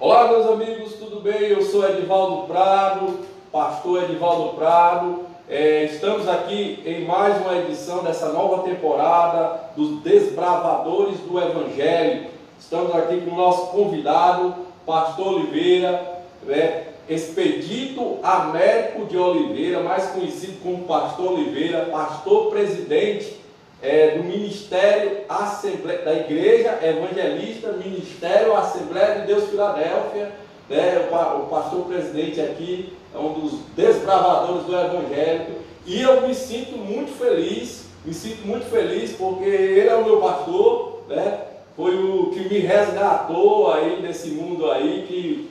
Olá, meus amigos, tudo bem? Eu sou Edivaldo Prado, pastor Edivaldo Prado. Estamos aqui em mais uma edição dessa nova temporada dos Desbravadores do Evangelho. Estamos aqui com o nosso convidado, pastor Oliveira, Expedito Américo de Oliveira, mais conhecido como pastor Oliveira, pastor presidente do Ministério Assembleia, da Igreja Evangelista Ministério Assembleia de Deus Filadélfia, o pastor presidente aqui é um dos desbravadores do Evangelho, e eu me sinto muito feliz porque ele é o meu pastor, foi o que me resgatou aí desse mundo aí, que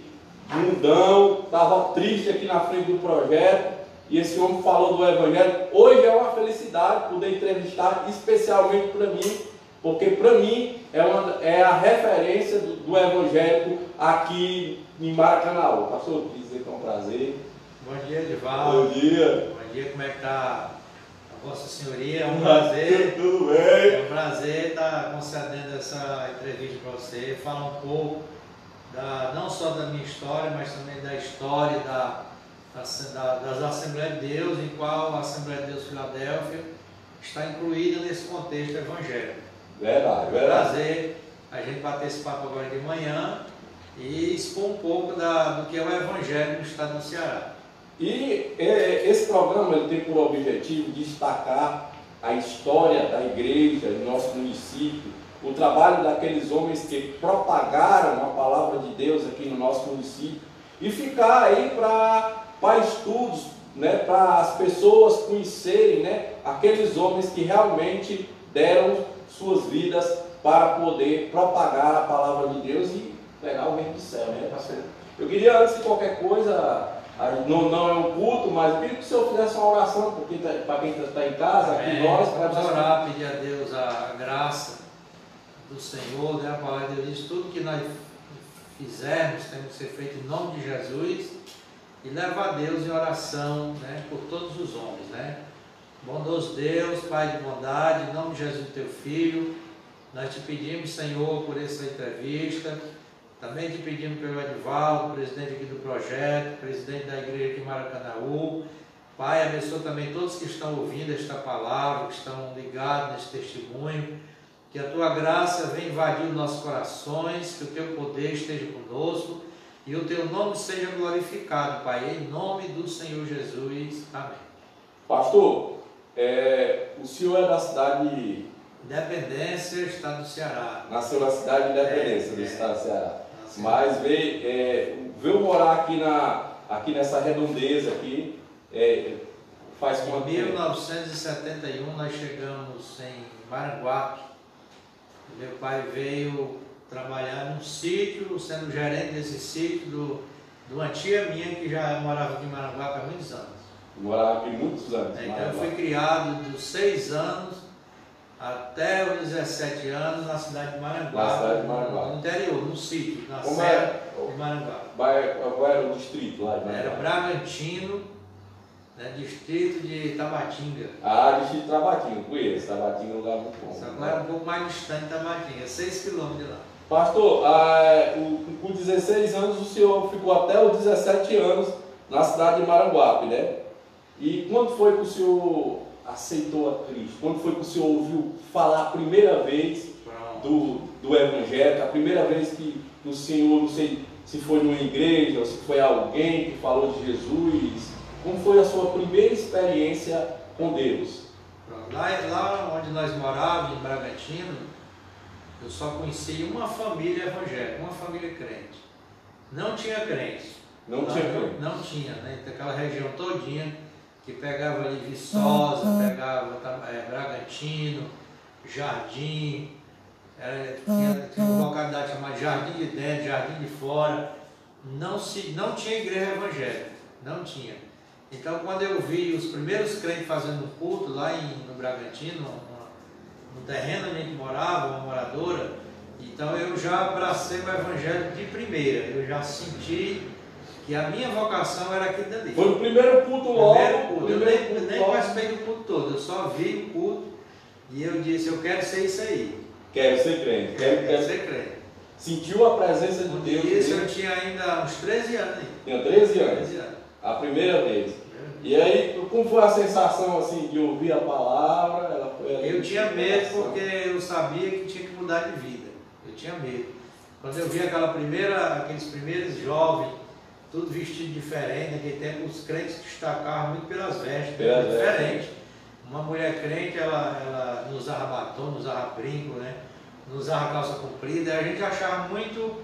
mundão, estava triste aqui na frente do projeto. E esse homem falou do Evangelho. Hoje é uma felicidade poder entrevistar, especialmente para mim, porque para mim é a referência do evangélico aqui em Maracanã. Pastor, quis dizer que é um prazer. Bom dia, Edivaldo. Bom dia. Bom dia, como é que está a Vossa Senhoria? É um prazer. Tudo bem. É um prazer estar concedendo essa entrevista para você, falar um pouco não só da minha história, mas também da história das Assembleias de Deus, em qual a Assembleia de Deus Filadélfia está incluída nesse contexto evangélico. Verdade. É um prazer a gente bater esse papo agora de manhã e expor um pouco do que é o Evangelho no estado do Ceará. E esse programa ele tem por objetivo destacar a história da igreja em nosso município, o trabalho daqueles homens que propagaram a palavra de Deus aqui no nosso município, e ficar aí para estudos, para as pessoas conhecerem, aqueles homens que realmente deram suas vidas para poder propagar a palavra de Deus e pegar o reino do céu, parceiro? Eu queria, antes de qualquer coisa, não é um culto, mas eu queria que o senhor fizesse uma oração para quem está em casa, aqui nós. Vamos orar, pedir a Deus a graça do Senhor, a palavra de Deus diz: tudo que nós fizermos temos que ser feito em nome de Jesus, e levar a Deus em oração, por todos os homens, Bondoso Deus, Pai de bondade, em nome de Jesus, teu Filho, nós te pedimos, Senhor, por essa entrevista. Também te pedimos pelo Edivaldo, presidente aqui do projeto, presidente da igreja aqui em Maracanã. Pai, abençoa também todos que estão ouvindo esta palavra, que estão ligados nesse testemunho. Que a tua graça venha invadir os nossos corações, que o teu poder esteja conosco e o teu nome seja glorificado, Pai, em nome do Senhor Jesus. Amém. Pastor, o senhor é da cidade de Independência, estado do Ceará. Nasceu na cidade de Independência, do estado do Ceará. Mas veio morar aqui nessa redondeza aqui, faz quanto tempo? Em 1971 nós chegamos em Maranguape. Meu pai veio trabalhar num sítio, sendo gerente desse sítio de uma tia minha que já morava aqui em Maranguape há muitos anos. Morava aqui muitos anos. Então eu fui criado dos 6 anos até os 17 anos na cidade de Maranguape. Na cidade de Maranguape. No interior, no sítio, na Como serra de Maranguape. Qual era o distrito lá de Maranguape? Era Bragantino, distrito de Tabatinga. Distrito de Tabatinga, conheço. Tabatinga é um lugar muito bom. Só que lá é um pouco mais distante de Tabatinga, 6 quilômetros de lá. Pastor, com 16 anos o senhor ficou até os 17 anos na cidade de Maranguape, E quando foi que o senhor aceitou a Cristo? Quando foi que o senhor ouviu falar a primeira vez do Evangelho? A primeira vez que o senhor, não sei se foi numa igreja ou se foi alguém que falou de Jesus? Como foi a sua primeira experiência com Deus? Lá onde nós morávamos, em Bragantino, eu só conhecia uma família evangélica, uma família crente. Não tinha crente. Não tinha crente? Não tinha, Aquela região todinha que pegava ali Viçosa, pegava Bragantino, Jardim, tinha uma localidade chamada Jardim de Dentro, Jardim de Fora. Não tinha igreja evangélica, não tinha. Então, quando eu vi os primeiros crentes fazendo um culto lá no Bragantino, no terreno onde a gente morava, uma moradora, então eu já abracei o Evangelho de primeira. Eu já senti que a minha vocação era aquilo dali. Foi o primeiro culto logo? Eu nem participei do culto todo, eu só vi o culto e eu disse: eu quero ser isso aí. Quero ser crente. Quero ser crente. sentiu a presença de Deus. Isso, eu tinha ainda uns 13 anos. Tinha 13 anos? 13 anos. A primeira vez. E aí, como foi a sensação assim de ouvir a palavra? Ela foi eu tinha medo porque eu sabia que tinha que mudar de vida. Eu tinha medo. Quando eu vi aqueles primeiros jovens, tudo vestido diferente, naquele tempo os crentes destacavam muito pelas vestes, diferente. Uma mulher crente, ela não usava batom, não usava brinco, né? Não usava calça comprida, a gente achava muito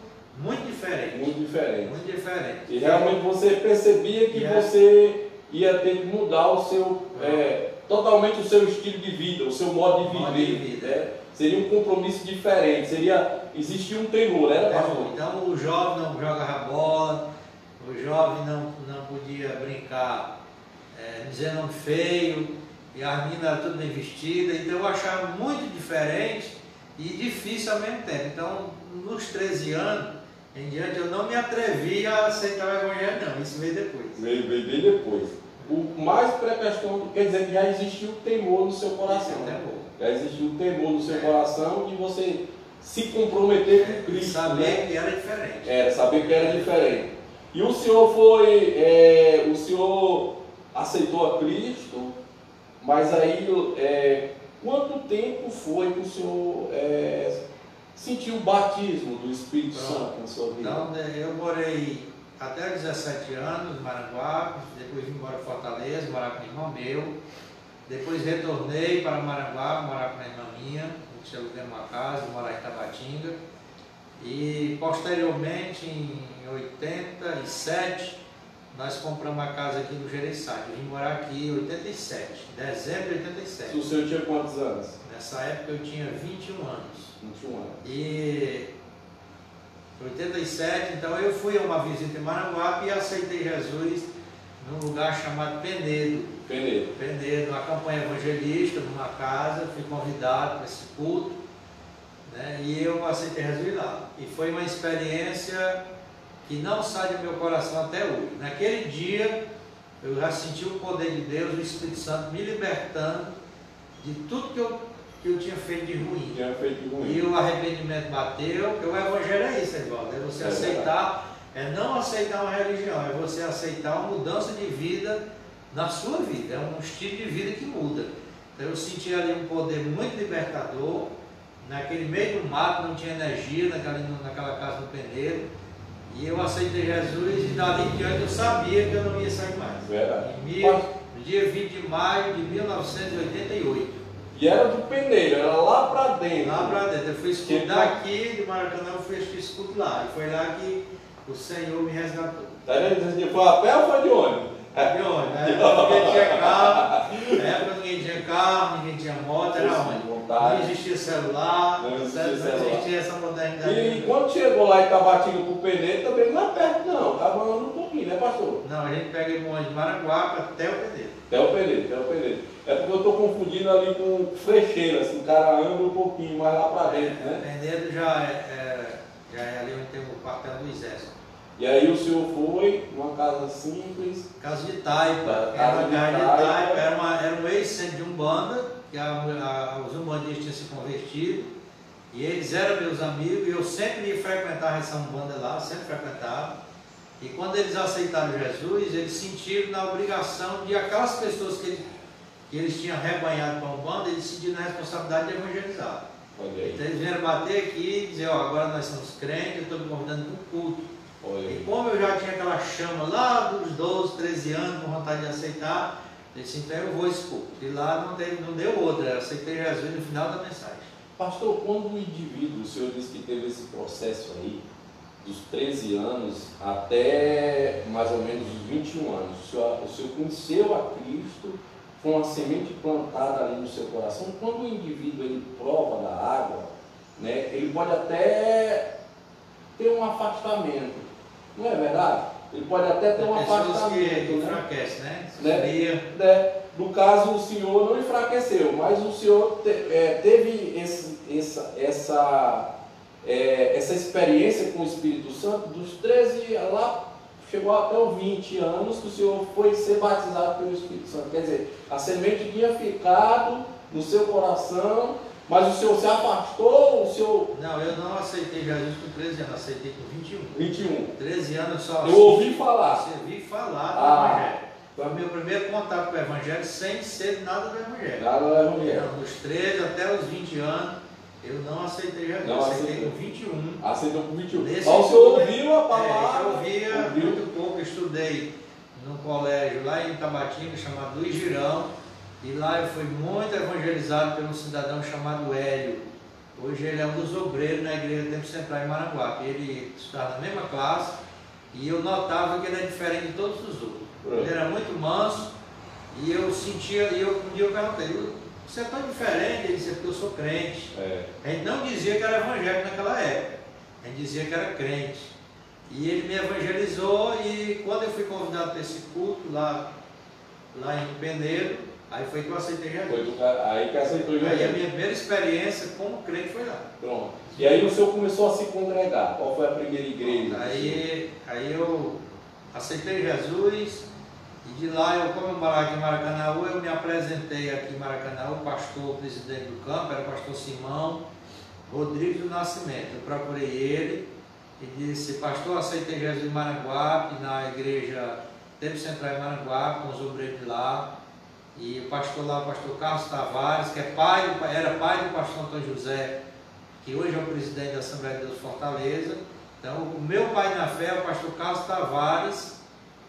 diferente. Muito diferente. Muito diferente. E realmente você percebia que você ia ter que mudar o seu, totalmente o seu estilo de vida, o seu modo de viver. Seria um compromisso diferente, existia um temor, era pastor? Então o jovem não jogava bola, o jovem não podia brincar, dizer nome feio, e as meninas eram tudo bem vestidas, então eu achava muito diferente e difícil ao mesmo tempo. Então, nos 13 anos em diante, eu não me atrevi a aceitar o evangelho, não. Isso veio depois. Veio depois. O mais pré-questão quer dizer que já existiu temor no seu coração. Já existiu temor no seu coração de você se comprometer com Cristo. Saber que era diferente. Saber que era diferente. E o senhor o senhor aceitou a Cristo, mas aí quanto tempo foi que o senhor sentiu o batismo do Espírito Santo na sua vida? Então, eu morei até 17 anos em Maranguape, depois vim embora para Fortaleza, morar com um irmão meu, depois retornei para Maranguape, morar com uma irmã minha, a gente alugou uma casa, morar em Tabatinga, e posteriormente, em 87, nós compramos uma casa aqui no Gereissati. Eu vim morar aqui em 87, dezembro de 87. O senhor tinha quantos anos? Nessa época eu tinha 21 anos. 21 anos. E em 87, então eu fui a uma visita em Maranguape e aceitei Jesus num lugar chamado Penedo. Penedo, uma campanha evangelística, numa casa, fui convidado para esse culto, né, e eu aceitei Jesus lá. E foi uma experiência que não sai do meu coração até hoje. Naquele dia, eu já senti o poder de Deus, o Espírito Santo me libertando de tudo que eu tinha feito de ruim. E o arrependimento bateu, porque o Evangelho é isso, Edvaldo, é você aceitar, não aceitar uma religião, é você aceitar uma mudança de vida na sua vida, é um estilo de vida que muda. Então eu senti ali um poder muito libertador, naquele meio do mato, não tinha energia, naquela casa do Penedo. E eu aceitei Jesus e dali em diante eu sabia que eu não ia sair mais. No dia 20 de maio de 1988. E era do Penedo, era lá para dentro. Lá para dentro. Eu fui escudo daqui de Maracanã, eu fui escudo lá. E foi lá que o Senhor me resgatou. Foi a pé ou foi de ônibus? De ônibus. Ninguém tinha carro. Na época ninguém tinha carro, ninguém tinha moto, era ônibus. Não existia celular, não existia essa modernidade. E quando chegou lá em Tabatinga para o Penedo, também não é perto não, estava andando um pouquinho, né, pastor? Não, a gente pega o ônibus de Maranguape até o Penedo. Até o Penedo. É porque eu estou confundindo ali com Frecheira, assim, o cara anda um pouquinho mais lá para dentro, né? Penedo já é ali onde tem o quartel do Exército. E aí o senhor foi numa casa simples. Casa de taipa. Era um ex-centro de Umbanda, que os umbandistas tinham se convertido. E eles eram meus amigos, e eu sempre ia frequentar essa Umbanda lá, sempre frequentava. E quando eles aceitaram Jesus, eles sentiram na obrigação de aquelas pessoas que eles tinham rebanhado para a Umbanda, eles sentiram a responsabilidade de evangelizar. Então eles vieram bater aqui e dizer, agora nós somos crentes, eu estou me convidando para um culto. E como eu já tinha aquela chama lá dos 12, 13 anos, com vontade de aceitar, eu disse, então eu vou expor. E lá não deu outra, eu aceitei Jesus no final da mensagem. Pastor, quando o indivíduo, o senhor disse que teve esse processo aí, dos 13 anos até mais ou menos os 21 anos, o senhor conheceu a Cristo, foi uma semente plantada ali no seu coração. Quando o indivíduo ele prova da água, né, ele pode até ter um afastamento. Não é verdade? Ele pode até ter um afastamento. Que enfraquece, né? No caso, o senhor não enfraqueceu, mas o senhor teve essa experiência com o Espírito Santo dos 13 lá, chegou até os 20 anos que o senhor foi ser batizado pelo Espírito Santo. Quer dizer, a semente tinha ficado no seu coração, mas o senhor se afastou o senhor... Não, eu não aceitei Jesus com 13 anos, aceitei com 21. 21. 13 anos só. Eu ouvi falar. Você ouvi falar do Evangelho. Foi o meu primeiro contato com o Evangelho sem ser nada do Evangelho. Nada do Evangelho. Então, dos 13 até os 20 anos, eu não aceitei Jesus. Não aceitei aceitou. com 21. Aceitou com 21. Nesse Mas o senhor estudo, ouviu a palavra? Eu ouvia ouviu. muito pouco, estudei num colégio lá em Tabatinga chamado Luiz Girão, e lá eu fui muito evangelizado por um cidadão chamado Hélio. Hoje ele é um dos obreiros na igreja Tempo Central em Maranguape. Ele estava na mesma classe e eu notava que ele é diferente de todos os outros. Ele era muito manso e eu sentia, um dia eu perguntei, você é tão diferente? Ele disse, porque eu sou crente. A gente não dizia que era evangélico naquela época, a gente dizia que era crente. E ele me evangelizou e quando eu fui convidado para esse culto lá em Penedo, aí foi que eu aceitei Jesus. Aí que aceitou Jesus. Aí a minha primeira experiência como crente foi lá. Pronto. E aí o senhor começou a se congregar. Qual foi a primeira igreja? Aí eu aceitei Jesus e de lá, como eu morava aqui em Maracanaú, eu me apresentei aqui em Maracanaú, o pastor, presidente do campo, era o pastor Simão Rodrigues do Nascimento. Eu procurei ele e disse, pastor, aceitei Jesus em Maranguape, na igreja Tempo Central em Maranguape, com os obreiros de lá. E o pastor lá, o pastor Carlos Tavares, que era pai do pastor Antônio José, que hoje é o presidente da Assembleia de Deus Fortaleza. Então, o meu pai na fé é o pastor Carlos Tavares,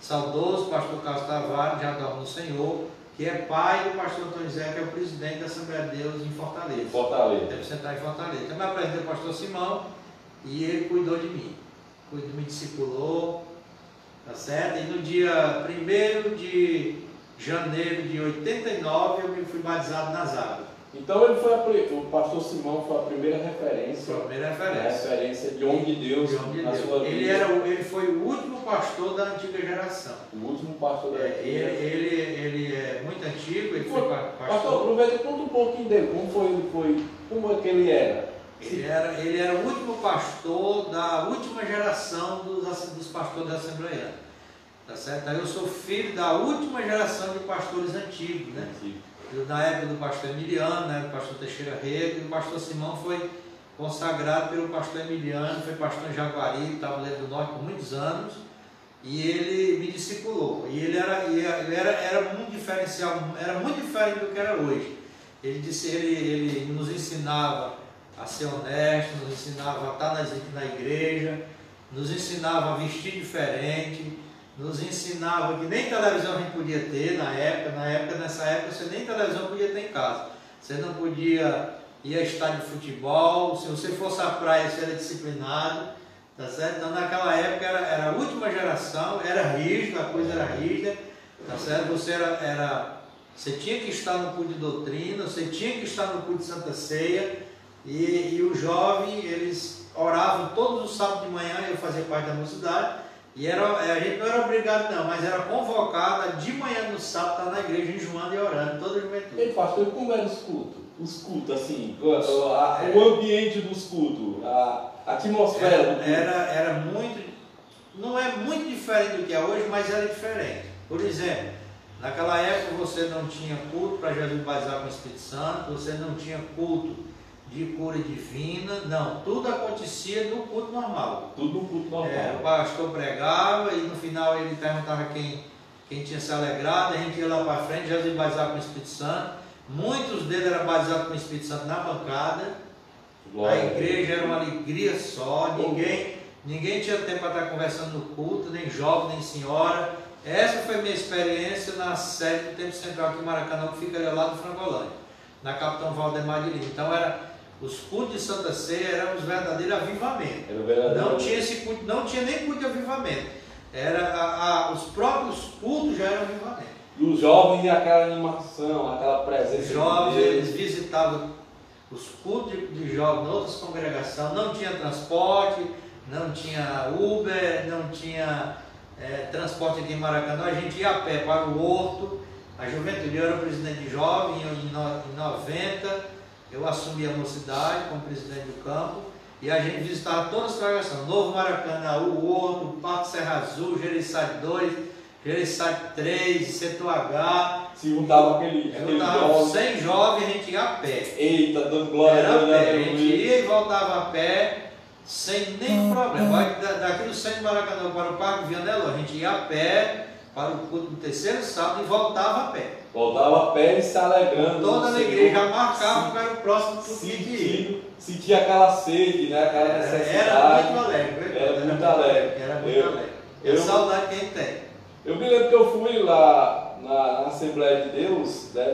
saudoso pastor Carlos Tavares, já dorme no Senhor, que é pai do pastor Antônio José, que é o presidente da Assembleia de Deus em Fortaleza. Fortaleza. Deve sentar em Fortaleza. Então, me apresentei o pastor Simão e ele cuidou de mim. Me discipulou, tá certo? E no dia 1º de janeiro de 89, eu me fui batizado nas águas. Então ele foi o pastor Simão foi a primeira referência. Foi a primeira referência. Referência de homem de Deus na sua vida. Ele foi o último pastor da antiga geração. O último pastor da antiga geração. Ele é muito antigo, ele foi pastor. Pastor, aproveita e conta um pouquinho dele, como é que ele era? Ele era o último pastor da última geração dos pastores da Assembleia. Tá certo? Aí eu sou filho da última geração de pastores antigos, né? Sim. Na época do pastor Emiliano, na época do pastor Teixeira Rego, e o pastor Simão foi consagrado pelo pastor Emiliano, foi pastor em Jaguari, Tabuleiro do Norte por muitos anos, e ele me discipulou. E ele era muito diferencial, era muito diferente do que era hoje. Ele nos ensinava a ser honesto, nos ensinava a estar na igreja, nos ensinava a vestir diferente, nos ensinava que nem televisão a gente podia ter nessa época você nem televisão podia ter em casa. Você não podia ir a estádio de futebol, se você fosse à praia você era disciplinado, tá certo? Então naquela época era a última geração, era rígido, a coisa era rígida, tá certo? Você tinha que estar no culto de doutrina, você tinha que estar no culto de Santa Ceia, e os jovens, eles oravam todos os sábados de manhã, eu fazia parte da mocidade. E a gente não era obrigado não, mas era convocado de manhã no sábado, estar na igreja enjoando e orando, toda a juventude. E pastor, como eram os cultos? Os cultos, assim, o ambiente dos cultos, a atmosfera do culto. Era muito, não é muito diferente do que é hoje, mas era diferente. Por exemplo, naquela época você não tinha culto para Jesus batizar com o Espírito Santo, você não tinha culto de cura divina, não, tudo acontecia no culto normal. Tudo no culto normal. O pastor pregava e no final ele perguntava quem tinha se alegrado, a gente ia lá para frente, Jesus batizava com o Espírito Santo. Muitos deles eram batizados com o Espírito Santo na bancada. A igreja era uma alegria só, ninguém tinha tempo para estar conversando no culto, nem jovem, nem senhora. Essa foi a minha experiência na sede do Tempo Central aqui em Maracanã, que fica ali ao lado do Frangolândia, na Capitão Valdemar de Lima. Então os cultos de Santa Ceia eram os verdadeiros avivamentos. Não tinha esse culto, não tinha nem culto de avivamento. Os próprios cultos já eram avivamento. E os jovens e aquela animação, aquela presença. Os jovens, eles visitavam os cultos de jovens em outras congregações, não tinha transporte, não tinha Uber, não tinha transporte aqui em Maracanã, a gente ia a pé para o Horto. A juventude, eu era presidente de jovem, em 90, eu assumi a mocidade como presidente do campo, e a gente visitava todas as congregações, Novo Maracanã, o Horto, Parque Serra Azul, Jeriçade 2, Jeriçade 3, Setor H, Se juntava aquele juntava 100 jovens, a gente ia a pé. Eita, dando glória a Deus. A gente ia e voltava a pé sem nenhum problema. Daqui do centro de Maracanã para o Parque Vianello, a gente ia a pé para o culto do terceiro sábado e voltava a pé. Voltava a pé e se alegrando. Toda a igreja marcava para o próximo culto. Sentia aquela sede, né? Aquela necessidade. Era muito alegre. Era muito alegre. Era muito alegre. É saudade quem tem. Eu me lembro que eu fui lá na Assembleia de Deus, né?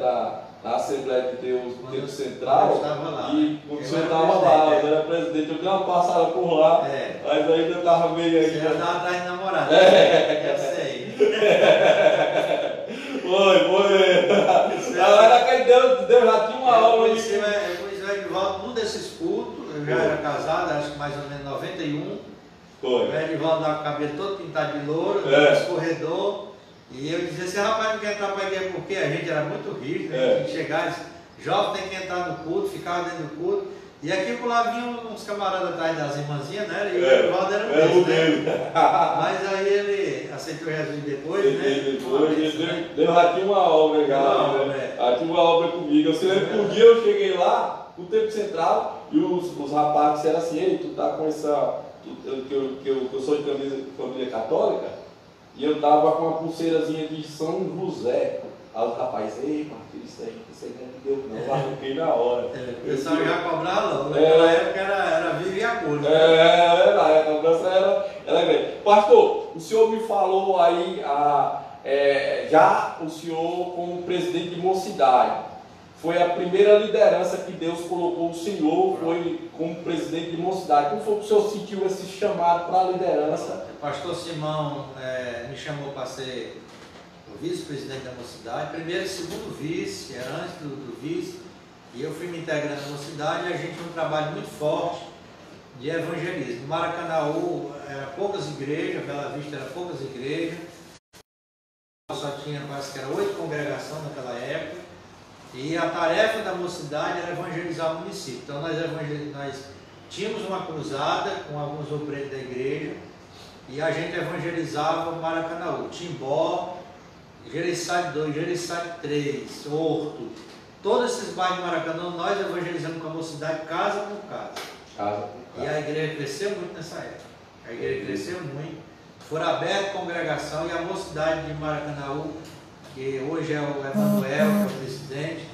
Na Assembleia de Deus do Tempo Central, e quando o senhor estava lá, eu era presidente, eu dei uma passada por lá, mas ainda estava meio aí. Você estava atrás de namorada. Eu sei. Foi. Era que Deus já tinha uma obra. Eu conheci o Edivaldo num desses cultos, eu já era casado, acho que mais ou menos em 91. Foi. O Edivaldo dava o cabelo todo pintado de louro, escorredor. E eu dizia assim, rapaz, não quer entrar para a igreja porque a gente era muito rígido, a gente tinha que chegar, jovem tem que entrar no culto, ficava dentro do culto. E aqui por lá vinham uns camaradas atrás das irmãzinhas, né? E o Edivaldo era um deles, né? Mas aí ele aceitou Jesus depois, né? Deus já tinha uma obra legal, né? Já tinha uma obra comigo. Eu se lembro que um dia eu cheguei lá, no Tempo Central, e os rapazes disseram assim, ei, tu tá com essa... que eu sou de família católica, e eu tava com uma pulseirazinha de São José. Aí os rapazes, ei, Marquinhos, isso aí não é de Deus, não. Eu arranquei na hora. O pessoal já cobrava logo. Naquela época era vive e a cor, né? A cobrança era grande. Pastor, o senhor me falou aí, já o senhor como presidente de Mocidade. Foi a primeira liderança que Deus colocou o senhor, foi como presidente de Mocidade. Como foi que o senhor sentiu esse chamado para a liderança? O pastor Simão me chamou para ser o vice-presidente da Mocidade, primeiro e segundo vice, era antes do vice, e eu fui me integrando na Mocidade e a gente tinha um trabalho muito forte de evangelismo. No Maracanaú eram poucas igrejas, Bela Vista era poucas igrejas, só tinha, parece que era 8 congregações naquela época. E a tarefa da Mocidade era evangelizar o município. Então nós tínhamos uma cruzada com alguns obreiros da igreja e a gente evangelizava o Maracanaú, Timbó, Gereissati 2, Gereissati 3, Horto. Todos esses bairros de Maracanã nós evangelizamos com a Mocidade casa por casa. E a igreja cresceu muito nessa época. A igreja cresceu muito. Foram abertas congregação e a Mocidade de Maracanaú, que hoje é o Emanuel, que é o presidente,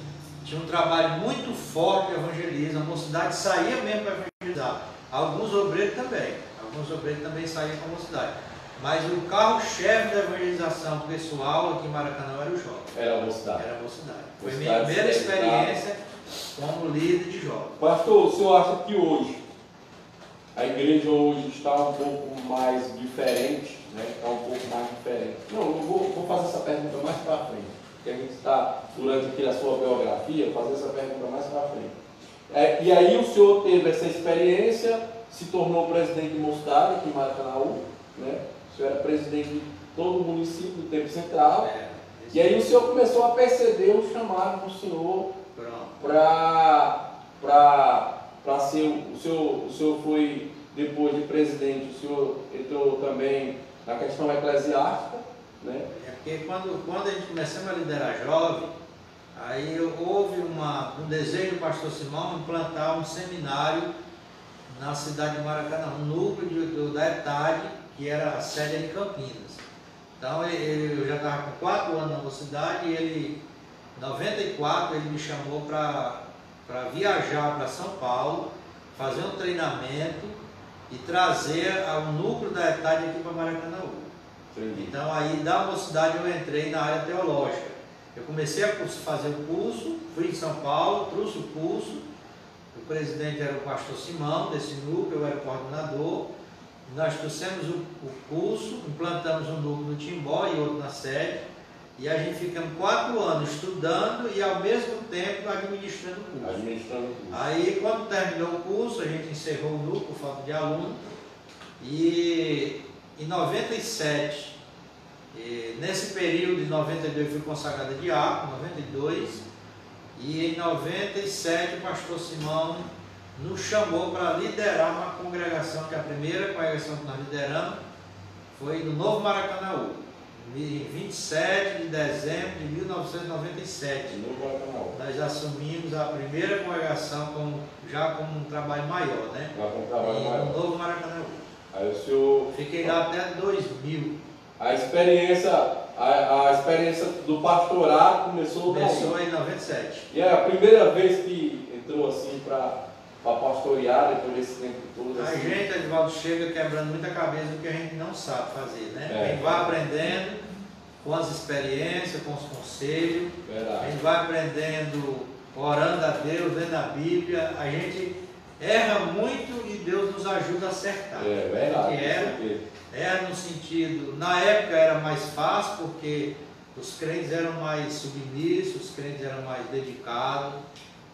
tinha um trabalho muito forte de evangelismo. A Mocidade saía mesmo para evangelizar. Alguns obreiros também saíam para a Mocidade. Mas o carro-chefe da evangelização pessoal aqui em Maracanã era o jovem. Era a Mocidade. Foi minha primeira experiência como líder de jovem. Pastor, o senhor acha que hoje a igreja hoje está um pouco mais diferente? Está um pouco mais diferente. Não, eu vou fazer essa pergunta mais para frente, porque a gente está, durante aqui a sua biografia, fazer essa pergunta mais para frente. E aí o senhor teve essa experiência, se tornou presidente de Mocidade, aqui em Maracanaú, né? O senhor era presidente de todo o município do Tempo Central, e aí o senhor começou a perceber o chamado do senhor para ser, o senhor foi, depois de presidente, o senhor entrou também na questão eclesiástica, né? Porque quando a gente começamos a liderar jovem, aí houve um desejo do pastor Simão implantar um seminário na cidade de Maracanã, um núcleo da ETAD, que era a sede de Campinas. Então eu já estava com 4 anos na Mocidade e em 94 ele me chamou para viajar para São Paulo, fazer um treinamento e trazer o núcleo da ETAD aqui para Maracanã. Então aí da Mocidade eu entrei na área teológica. Eu comecei a fazer o curso, fui em São Paulo, trouxe o curso, o presidente era o pastor Simão desse núcleo, eu era o coordenador. Nós trouxemos o curso, implantamos um núcleo no Timbó e outro na sede, e a gente ficamos 4 anos estudando e ao mesmo tempo administrando o curso. Aí quando terminou o curso, a gente encerrou o núcleo, por falta de aluno, e em 97, nesse período de 92 eu fui consagrado diácono, 92, e em 97 o pastor Simão nos chamou para liderar uma congregação, que a primeira congregação que nós lideramos foi no Novo Maracanaú, Em 27 de dezembro de 1997, nós assumimos a primeira congregação já como um trabalho maior, né? No novo Maracanã. Aí o senhor... Fiquei lá até 2000. A experiência do pastorado começou em 97. E é a primeira vez que entrou assim para pastorear depois desse tempo todo? Assim. A gente, Edivaldo, chega quebrando muita cabeça do que a gente não sabe fazer, né? A gente vai aprendendo com as experiências, com os conselhos. Verdade. A gente vai aprendendo, orando a Deus, lendo a Bíblia. A gente erra muito e Deus nos ajuda a acertar. É verdade. A gente erra no sentido, na época era mais fácil porque os crentes eram mais submissos, os crentes eram mais dedicados,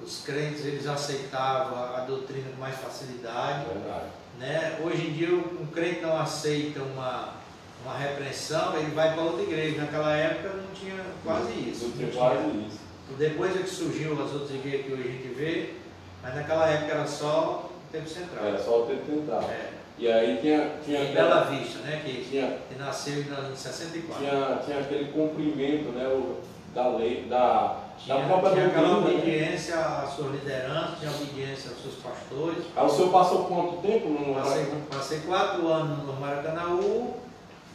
os crentes eles aceitavam a doutrina com mais facilidade. Verdade. Né? Hoje em dia um crente não aceita uma repreensão, ele vai para outra igreja. Naquela época não tinha quase isso. Não tinha quase isso. Depois é que surgiu as outras igrejas que hoje a gente vê, mas naquela época era só o Tempo Central. Era só o Tempo Central. E aí tinha em Bela Vista, né? Que nasceu em 64. Tinha aquele cumprimento, né? Da lei, da própria tinha aquela doutrina, obediência à sua liderança, tinha obediência aos seus pastores. Aí o senhor passou quanto tempo no Maracanã? Passei 4 anos no Maracanaú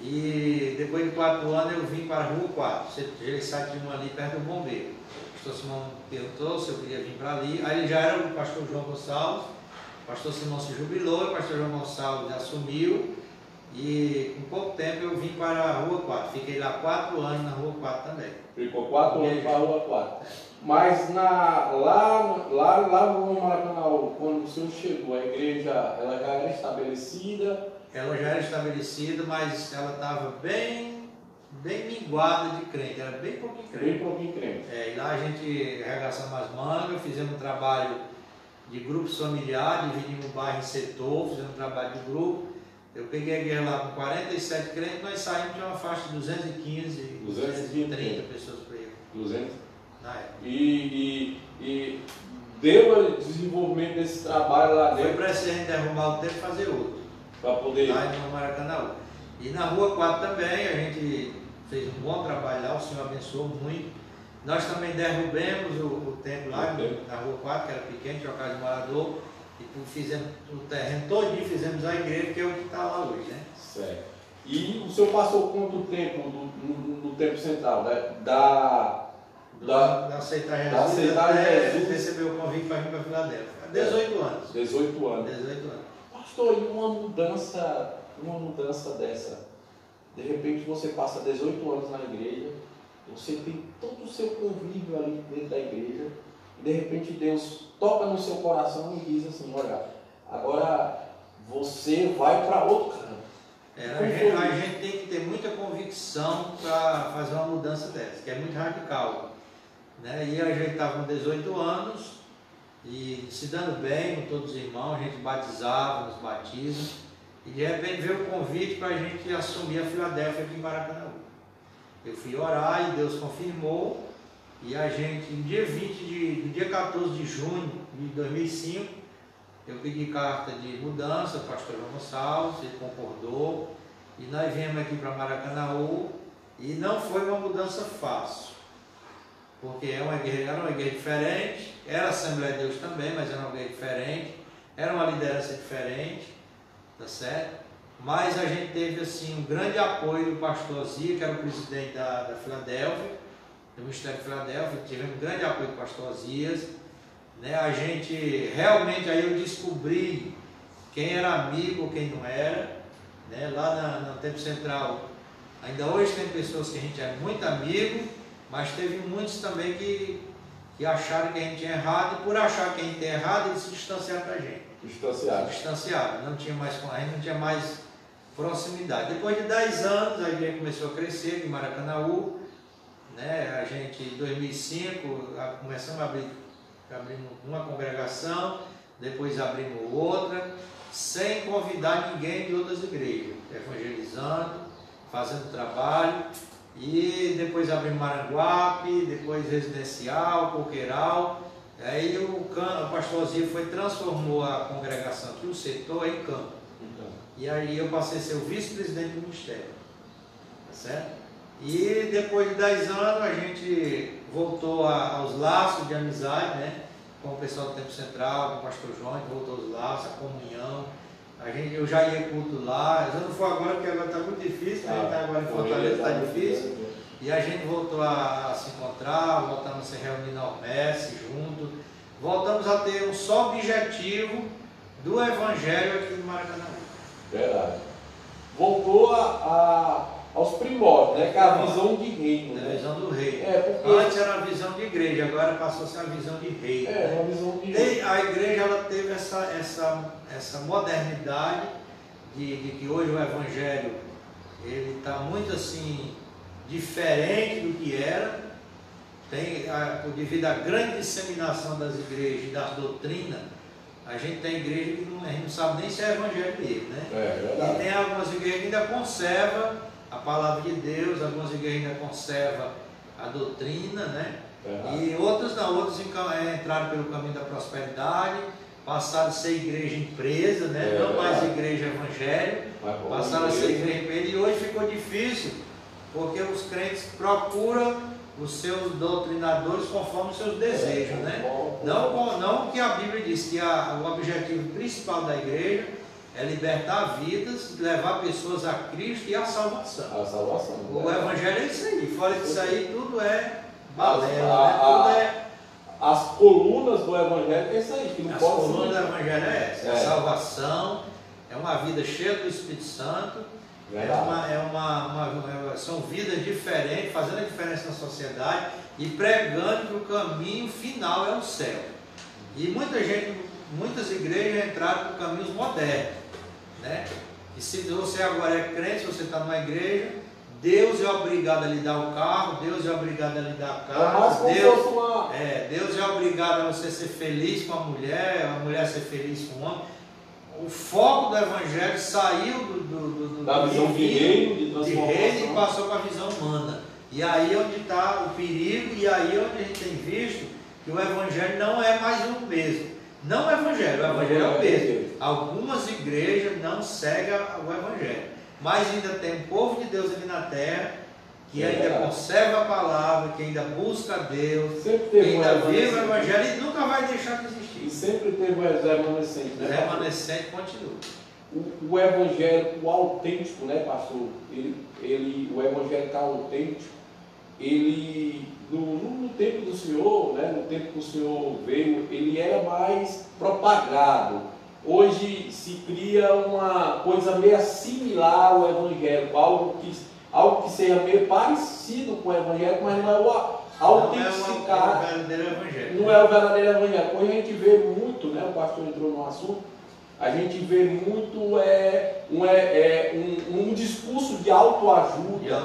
e depois de 4 anos eu vim para a Rua 4, ele sai de uma ali perto do Bombeiro. O pastor Simão perguntou se eu queria vir para ali, aí ele já era o pastor João Gonçalves, o pastor Simão se jubilou, o pastor João Gonçalves assumiu e com pouco tempo eu vim para a Rua 4, fiquei lá 4 anos na Rua 4 também. Ficou 4 anos para a Rua 4. Mas lá no Maracanã, quando o senhor chegou, a igreja ela já era estabelecida? Ela já era estabelecida, mas ela estava bem minguada de crente, era bem pouquinho crente. Bem pouquinho crente. E lá a gente arregaçamos as mangas, fizemos um trabalho de grupos familiares, dividimos o bairro em setor, fizemos um trabalho de grupo. Eu peguei a igreja lá com 47 crentes, nós saímos de uma faixa de 230 pessoas por aí. 200? Na época. E deu o desenvolvimento desse trabalho lá dentro? Foi para a gente derrubar o tempo e fazer outro. Para poder... Lá no Maracanã. E na Rua 4 também, a gente fez um bom trabalho lá, o Senhor abençoou muito. Nós também derrubemos o templo lá, na Rua 4, que era pequeno, tinha uma casa de morador, e fizemos o terreno todinho, fizemos a igreja, que é o que está lá hoje, né? Certo. E o senhor passou quanto tempo no Tempo Central? Da aceitar Jesus, recebeu o convite para vir para Filadélfia. 18 anos. 18 anos. 18 anos. Pastor, e uma mudança dessa? De repente você passa 18 anos na igreja, você tem todo o seu convívio ali dentro da igreja, e de repente Deus toca no seu coração e diz assim, olha, agora você vai para outro canto. A gente tem que ter muita convicção para fazer uma mudança dessa, que é muito radical. Né? E a gente estava com 18 anos e se dando bem com todos os irmãos, a gente batizava nos batismos, e de repente veio o convite para a gente assumir a Filadélfia aqui em Maracanã. Eu fui orar e Deus confirmou, e a gente, no dia 14 de junho de 2005, eu pedi carta de mudança, o pastor João Gonçalves, ele concordou, e nós viemos aqui para Maracanaú, e não foi uma mudança fácil, porque era uma igreja diferente, era Assembleia de Deus também, mas era uma igreja diferente, era uma liderança diferente, tá certo? Mas a gente teve assim um grande apoio do pastor Zia, que era o presidente da Filadélfia, do Ministério de Filadélfia, tivemos um grande apoio do pastor Zias, né? A gente realmente, aí eu descobri quem era amigo ou quem não era, né? Lá no Tempo Central, ainda hoje tem pessoas que a gente é muito amigo, mas teve muitos também que acharam que a gente tinha errado, e por achar que a gente tinha errado, eles se distanciaram da gente. Distanciaram. A gente não tinha mais proximidade. Depois de 10 anos, a igreja começou a crescer em Maracanaú, né? A gente, em 2005, começamos a abrir uma congregação, depois abrimos outra, sem convidar ninguém de outras igrejas, evangelizando, fazendo trabalho, e depois abrimos Maranguape, depois Residencial, Coqueiral. Aí o pastor Zia transformou a congregação aqui, o setor, em campo. E aí eu passei a ser o vice-presidente do ministério. Tá certo? E depois de 10 anos a gente voltou aos laços de amizade, né? Com o pessoal do Tempo Central, com o pastor João, a gente voltou aos laços, a comunhão. Eu já ia culto lá, já não foi agora, porque agora está muito difícil, a gente está agora em Fortaleza, está difícil. E a gente voltou a se encontrar, voltamos a se reunir na Almesse, junto. Voltamos a ter um só objetivo do Evangelho aqui no Maracanã. Verdade. Voltou aos primórdios, né? Que é a visão de reino. A visão do rei. Porque... Antes era a visão de igreja, agora passou a ser a visão de rei. Uma visão de reino. A igreja ela teve essa modernidade de que hoje o Evangelho ele está muito assim diferente do que era. Devido à grande disseminação das igrejas e das doutrinas, a gente tem igreja que a gente não sabe nem se é evangelho mesmo, né? Verdade. E tem algumas igrejas que ainda conservam a palavra de Deus, algumas igrejas ainda conservam a doutrina, né? E outras não, outros entraram pelo caminho da prosperidade, passaram a ser igreja empresa, né? Não mais igreja evangelho, passaram a ser igreja empresa, e hoje ficou difícil, porque os crentes procuram os seus doutrinadores conforme os seus desejos, né? Não que a Bíblia diz que o objetivo principal da igreja é libertar vidas, levar pessoas a Cristo e a salvação. O Evangelho é isso aí. Fora disso aí, tudo é balela, né? As colunas do Evangelho é isso aí. Que não as pode colunas do Evangelho é essa. A salvação, é uma vida cheia do Espírito Santo. São vidas diferentes, fazendo a diferença na sociedade e pregando que o caminho final é o céu. E muitas igrejas entraram por caminhos modernos, né? E se você agora é crente, se você está numa igreja, Deus é obrigado a lhe dar o carro, Deus é obrigado a lhe dar a casa, Deus é obrigado a você ser feliz com a mulher ser feliz com o homem. O foco do Evangelho saiu da visão de reino, de transformação, e passou para a visão humana. E aí onde está o perigo, e aí onde a gente tem visto que o Evangelho não é mais o mesmo. Não o Evangelho é o mesmo. Algumas igrejas não seguem o Evangelho, mas ainda tem um povo de Deus ali na terra que ainda conserva a palavra, que ainda busca a Deus, que ainda vive o Evangelho e nunca vai deixar de existir. E sempre teve o remanescente, né? O remanescente continua. O evangélico autêntico, né, pastor? O evangélico autêntico, no tempo do Senhor, né, no tempo que o Senhor veio, ele era mais propagado. Hoje se cria uma coisa meio similar ao evangélico, algo que seja meio parecido com o evangélico, mas não é o autentificado. Não é o verdadeiro evangelho. Hoje a gente vê muito, né, o pastor entrou no assunto, a gente vê muito um discurso de autoajuda,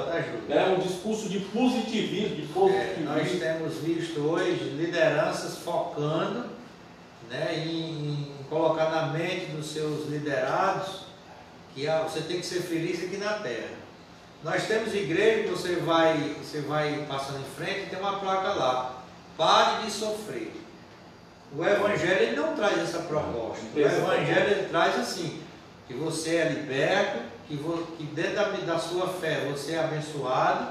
né, um discurso de positivismo, nós temos visto hoje lideranças focando, né, em colocar na mente dos seus liderados que você tem que ser feliz aqui na terra. Nós temos igreja que você vai passando em frente e tem uma placa lá: pare de sofrer. O Evangelho ele não traz essa proposta. O Evangelho ele traz assim, que você é liberto, que dentro da sua fé você é abençoado,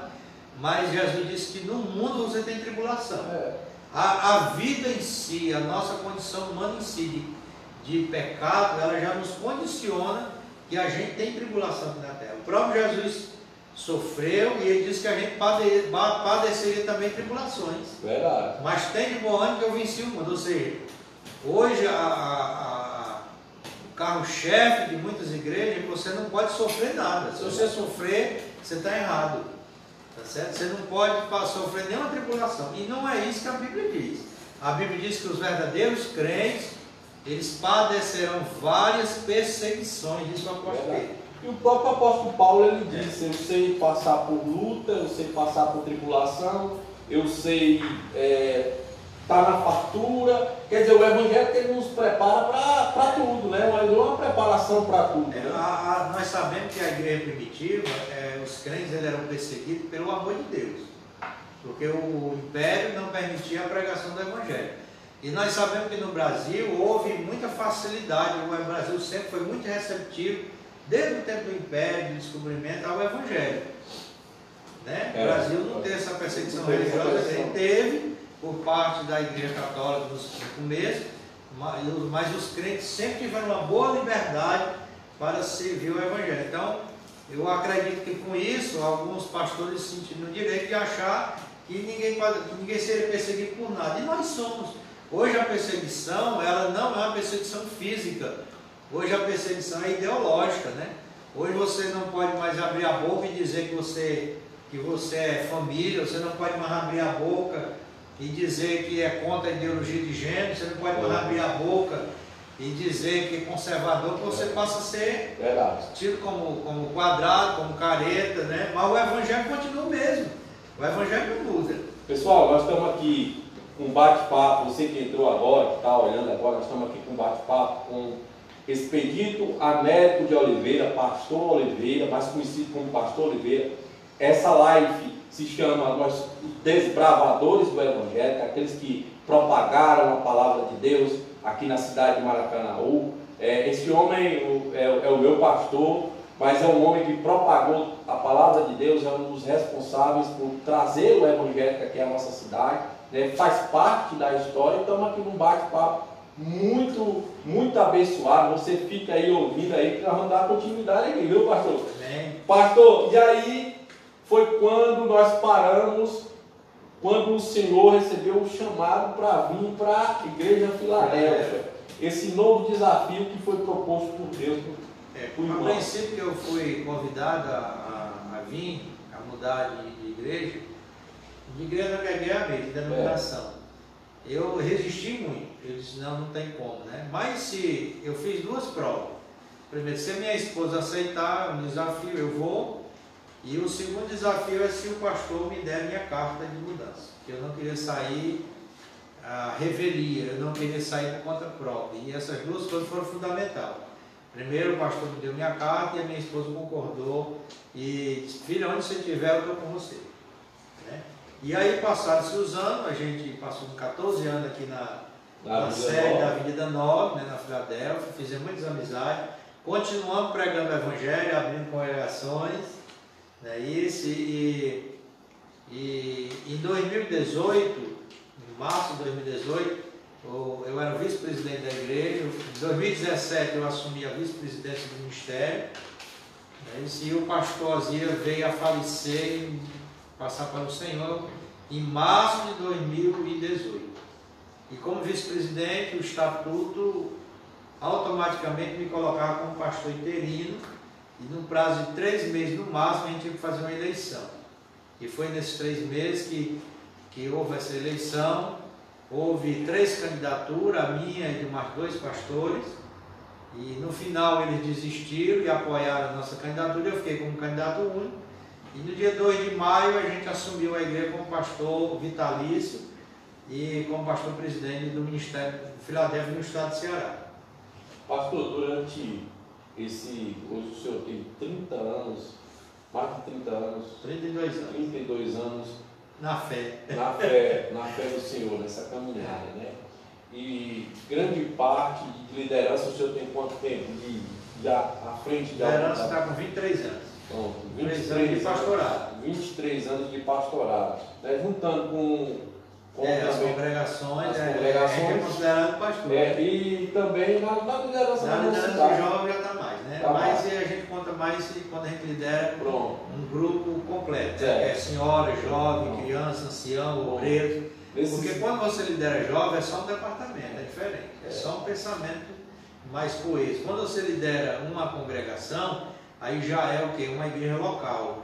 mas Jesus disse que no mundo você tem tribulação. A vida em si, a nossa condição humana em si de pecado, ela já nos condiciona que a gente tem tribulação aqui na terra. O próprio Jesus sofreu e ele disse que a gente padeceria também tribulações. Verdade. Mas tem de bom ânimo que eu venci o mundo. Ou seja, hoje o carro-chefe de muitas igrejas, você não pode sofrer nada. Se você sofrer, você está errado. Tá certo? Você não pode sofrer nenhuma tribulação. E não é isso que a Bíblia diz. A Bíblia diz que os verdadeiros crentes, eles padecerão várias perseguições, diz o apóstolo Pedro. E o próprio apóstolo Paulo, ele disse: eu sei passar por luta, eu sei passar por tribulação, eu sei estar na fartura. Quer dizer, o evangelho que ele nos prepara para tudo, né? Mas não é uma preparação para tudo. Né? Nós sabemos que a igreja primitiva, os crentes eram perseguidos pelo amor de Deus, porque o império não permitia a pregação do evangelho. E nós sabemos que no Brasil houve muita facilidade, o Brasil sempre foi muito receptivo, desde o tempo do Império, do Descobrimento, ao Evangelho. Né? O Brasil não tem essa perseguição religiosa, ele teve por parte da Igreja Católica no começo, mas os crentes sempre tiveram uma boa liberdade para servir o Evangelho. Então, eu acredito que com isso, alguns pastores se sentiram no direito de achar que ninguém seria perseguido por nada. E nós somos. Hoje a perseguição, ela não é uma perseguição física. Hoje a perseguição é ideológica, né? Hoje você não pode mais abrir a boca e dizer que você é família, você não pode mais abrir a boca e dizer que é contra a ideologia de gênero, você não pode mais abrir a boca e dizer que é conservador, você passa a ser tido como quadrado, como careta, né? Mas o Evangelho continua o mesmo. O Evangelho não muda. Pessoal, nós estamos aqui com um bate-papo, você que entrou agora, que está olhando agora, nós estamos aqui com um bate-papo com Expedito Américo de Oliveira, Pastor Oliveira, mais conhecido como Pastor Oliveira. Essa live se chama Nós Desbravadores do Evangelho, aqueles que propagaram a palavra de Deus aqui na cidade de Maracanaú. Esse homem é o meu pastor, mas é um homem que propagou a palavra de Deus, é um dos responsáveis por trazer o Evangelho aqui à nossa cidade, né? Faz parte da história. Estamos aqui num bate-papo muito abençoado. Você fica aí ouvindo aí, que nós vamos dar continuidade aqui, viu, pastor? Amém. Pastor, e aí foi quando nós paramos, quando o Senhor recebeu o chamado para vir para a Igreja Filadélfia. Esse novo desafio que foi proposto por Deus. A princípio eu fui convidado a vir, a mudar de igreja. De igreja não peguei a vez, de denominação. Eu resisti muito, eu disse, não tem como, né? Mas se eu fiz duas provas. Primeiro, se a minha esposa aceitar um desafio, eu vou. E o segundo desafio é se o pastor me der minha carta de mudança. Eu não queria sair a revelia, eu não queria sair por conta própria. E essas duas coisas foram fundamentais. Primeiro, o pastor me deu minha carta e a minha esposa concordou. E disse, filha, onde você estiver, eu estou com você. Né? E aí, passaram-se os anos, a gente passou 14 anos aqui na sede da Avenida 9, né, na Filadélfia, fizemos muitas amizades, continuamos pregando o Evangelho, abrindo congregações, né, e em 2018, em março de 2018, eu era vice-presidente da igreja. Em 2017 eu assumi a vice-presidência do ministério, né, e o pastor Azia veio a falecer e passar para o Senhor em março de 2018. E como vice-presidente, o estatuto automaticamente me colocava como pastor interino, e no prazo de 3 meses no máximo a gente tinha que fazer uma eleição. E foi nesses 3 meses que houve essa eleição. Houve 3 candidaturas, a minha e de mais 2 pastores, e no final eles desistiram e apoiaram a nossa candidatura. Eu fiquei como candidato único, e no dia 2 de maio a gente assumiu a igreja como pastor vitalício e como pastor presidente do Ministério de Filadélfia no estado de Ceará. Pastor, durante hoje o senhor tem 30 anos, mais de 30 anos, 32 anos na fé do Senhor, nessa caminhada, né? E grande parte de liderança, o senhor tem quanto tempo à frente da liderança? Está com 23 anos. Pronto, 23 anos de pastorado. 23 anos de pastorado, né? Juntando com as congregações, é considerado pastor. E também na liderança da liderança jovem já está mais, né? Mas a gente conta mais quando a gente lidera um grupo completo. Senhora, jovem, criança, ancião, obreiro. Porque quando você lidera jovem é só um departamento, é diferente. É só um pensamento mais coeso. Quando você lidera uma congregação, aí já é o quê? Uma igreja local.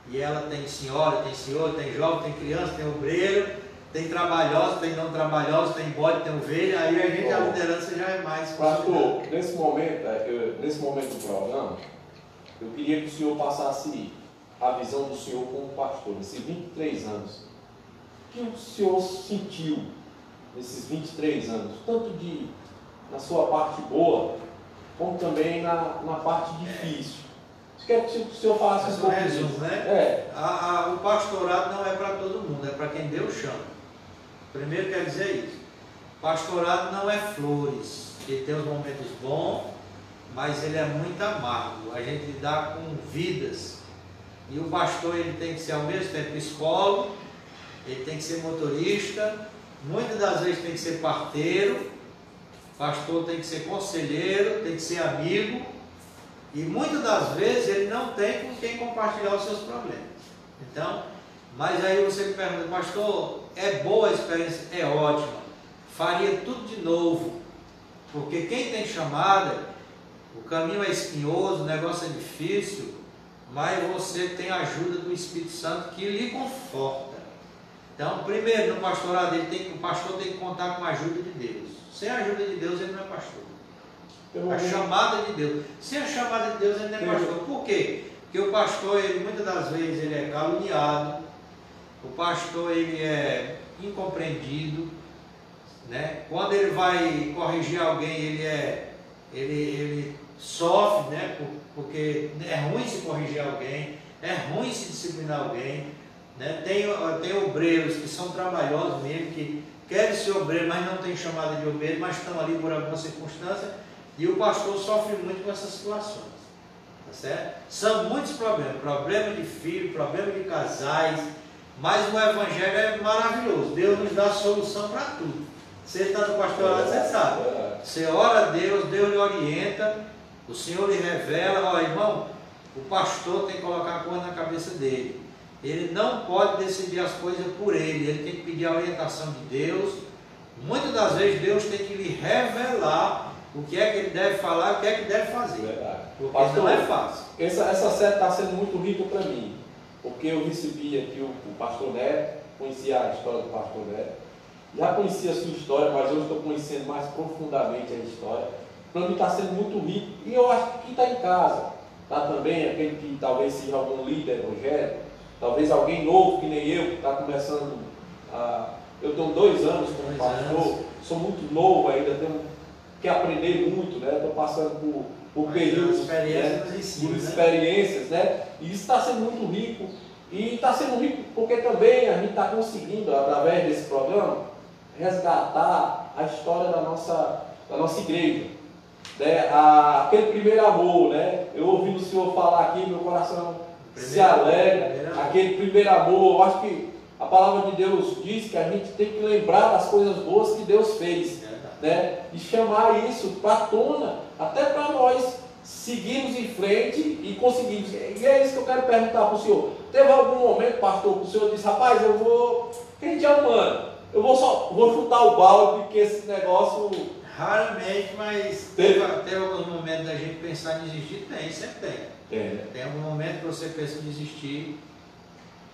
E ela tem senhora, tem senhor, tem jovem, tem criança, tem obreiro, tem trabalhosos, tem não trabalhosos, tem bode, tem ovelha. Aí a liderança já é mais. Pastor, nesse momento do programa, eu queria que o senhor passasse a visão do senhor como pastor, nesses 23 anos. O que o senhor sentiu nesses 23 anos? Tanto na sua parte boa, como também na parte difícil. Quero que o senhor falasse um pouco resumo, disso, né? O pastorado não é para todo mundo, é para quem Deus chama. Primeiro quer dizer isso. Pastorado não é flores, ele tem os momentos bons, mas ele é muito amargo. A gente lidar com vidas, E o pastor ele tem que ser ao mesmo tempo psicólogo, ele tem que ser motorista, muitas das vezes tem que ser parteiro, pastor tem que ser conselheiro, tem que ser amigo, e muitas das vezes ele não tem com quem compartilhar os seus problemas. Então, mas aí você me pergunta, pastor, é boa a experiência? É ótima, faria tudo de novo, porque quem tem chamada, o caminho é espinhoso, o negócio é difícil, mas você tem a ajuda do Espírito Santo que lhe conforta. Então, primeiro, no pastorado, o pastor tem que contar com a ajuda de Deus. Sem a ajuda de Deus, ele não é pastor. A chamada de Deus. Sem a chamada de Deus, ele não é pastor. Por quê? Porque o pastor, ele, muitas das vezes, ele é caluniado, o pastor, ele é incompreendido, né? Quando ele vai corrigir alguém, ele sofre, né? Porque é ruim se corrigir alguém, é ruim se disciplinar alguém, né? Tem obreiros que são trabalhosos mesmo, que querem ser obreiros, mas não têm chamada de obreiro, mas estão ali por alguma circunstância, e o pastor sofre muito com essas situações, tá certo? São muitos problemas, problema de filho, problema de casais, mas o Evangelho é maravilhoso, Deus nos dá solução para tudo. Você está no pastorado, você sabe, você ora a Deus, Deus lhe orienta, o Senhor lhe revela, ó irmão, o pastor tem que colocar a coisa na cabeça dele. Ele não pode decidir as coisas por ele tem que pedir a orientação de Deus. Muitas das vezes Deus tem que lhe revelar o que é que ele deve falar, o que é que deve fazer. Verdade. Porque pastor, não é fácil. Essa série está sendo muito rica para mim, porque eu recebi aqui o pastor Neto, conhecia a história do pastor Neto, já conhecia a sua história, mas hoje estou conhecendo mais profundamente a história. Para mim está sendo muito rico, e eu acho que quem está em casa, está também aquele que talvez seja algum líder evangélico, talvez alguém novo que nem eu, que está começando a... Eu tenho 2 anos como pastor, sou muito novo ainda, tenho que aprender muito, né? Estou passando por períodos, por experiências, né? E isso está sendo muito rico, e está sendo rico porque também a gente está conseguindo, através desse programa, resgatar a história da nossa igreja. Né, aquele primeiro amor, né? Eu ouvindo o senhor falar aqui, meu coração se alegra, aquele primeiro amor. Eu acho que a palavra de Deus diz que a gente tem que lembrar das coisas boas que Deus fez, né? E chamar isso para a tona, até para nós seguirmos em frente e conseguirmos. E é isso que eu quero perguntar para o senhor. Teve algum momento, pastor, que o senhor disse, rapaz, eu vou, quem te amando, eu vou chutar o balde, porque esse negócio... Raramente, mas teve alguns momentos da gente pensar em desistir, sempre tem. Tem algum momento que você pensa em desistir,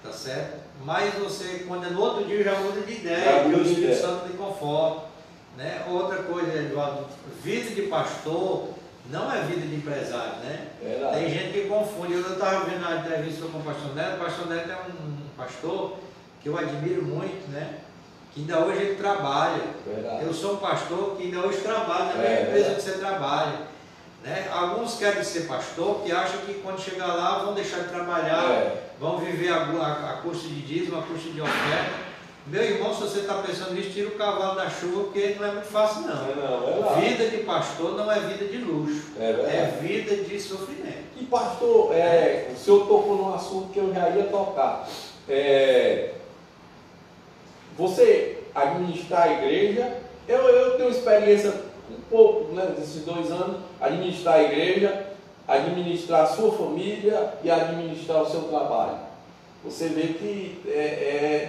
tá certo? Mas você, quando é no outro dia, já muda de ideia, porque o Espírito Santo lhe conforta, né? Outra coisa, Eduardo, vida de pastor não é vida de empresário, né? Tem gente que confunde. Eu estava vendo a entrevista com o pastor Neto. O pastor Neto é um pastor que eu admiro muito, né? Que ainda hoje ele trabalha. Eu sou um pastor que ainda hoje trabalha na mesma empresa que você trabalha. Né? Alguns querem ser pastor que acham que quando chegar lá vão deixar de trabalhar, vão viver a custo de dízimo, a custo de oferta. Meu irmão, se você está pensando nisso, tira o cavalo da chuva, porque não é muito fácil não. Vida de pastor não é vida de luxo, é vida de sofrimento. E pastor, o senhor tocou num assunto que eu já ia tocar. Você administrar a igreja, eu tenho experiência um pouco, né, desses 2 anos, administrar a igreja, administrar a sua família e administrar o seu trabalho. Você vê que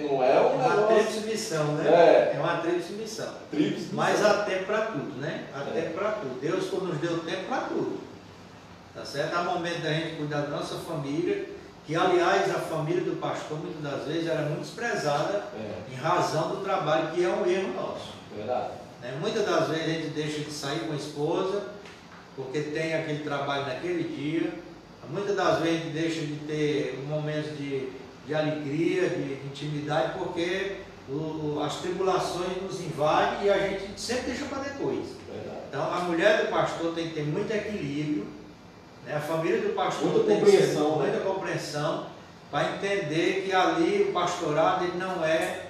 não é um negócio... É uma tríplice missão, né? É uma tríplice missão. Mas há tempo para tudo, né? Há tempo para tudo. Deus nos deu tempo para tudo. Tá certo? Há momento da gente cuidar da nossa família, que aliás a família do pastor muitas das vezes era muito desprezada em razão do trabalho, que é um erro nosso. Verdade. Muitas das vezes a gente deixa de sair com a esposa porque tem aquele trabalho naquele dia. Muitas das vezes a gente deixa de ter momentos de alegria, de intimidade, porque as tribulações nos invadem e a gente sempre deixa para depois. Verdade. Então a mulher do pastor tem que ter muito equilíbrio, né? A família do pastor muita tem que ter muita compreensão para entender que ali o pastorado ele não é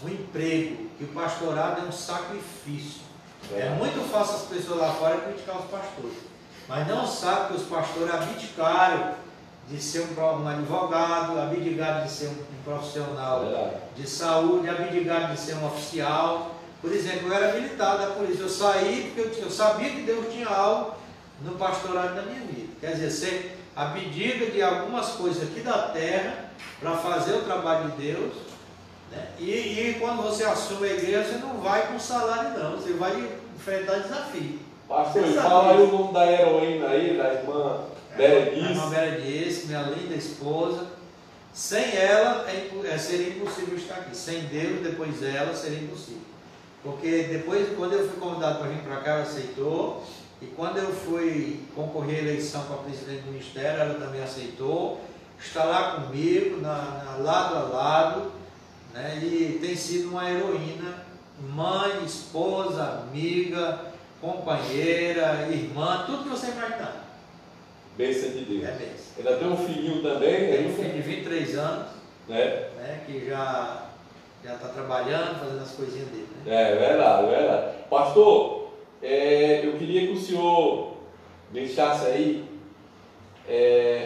um emprego, que o pastorado é um sacrifício. É muito fácil as pessoas lá fora criticar os pastores, mas não sabem que os pastores abdicaram de ser um advogado, abdicar de ser um profissional de saúde, abdicar de ser um oficial. Por exemplo, eu era militar da polícia, eu saí porque eu sabia que Deus tinha algo no pastorado da minha vida. Quer dizer, você abdica de algumas coisas aqui da terra para fazer o trabalho de Deus, né? E quando você assume a igreja, você não vai com salário não, você vai enfrentar desafio. Pastor, fala aí o nome da heroína aí, da irmã Berenice. A irmã Berenice, minha linda esposa. Sem ela seria impossível estar aqui. Sem Deus, depois dela, seria impossível. Porque depois, quando eu fui convidado para vir para cá, ela aceitou. E quando eu fui concorrer à eleição para presidente do ministério, ela também aceitou. Está lá comigo, lado a lado, né? E tem sido uma heroína, mãe, esposa, amiga, companheira, irmã, tudo que você imaginar. Bênção de Deus. É bênção. Ainda tem um filhinho também. Tem um filho de 23 anos, né? Que já está trabalhando, fazendo as coisinhas dele. Né? É verdade, é verdade. Pastor, eu queria que o senhor deixasse aí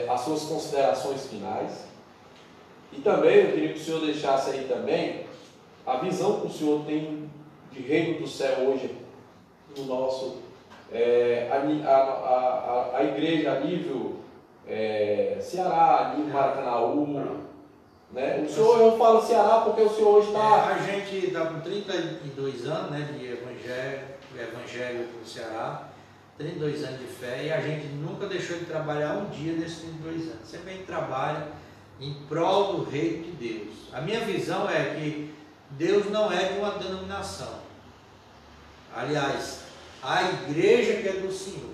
as suas considerações finais. E também eu queria que o senhor deixasse aí também a visão que o senhor tem de reino do céu hoje no nosso a igreja a nível Ceará, a nível Maracanaú, né? O senhor, eu falo Ceará porque o senhor hoje está... A gente está com 32 anos, né, de evangelho no Ceará, 32 anos de fé, e a gente nunca deixou de trabalhar um dia nesses 32 anos. Sempre a gente trabalha em prol do reino de Deus. A minha visão é que Deus não é de uma denominação. Aliás, a igreja que é do Senhor.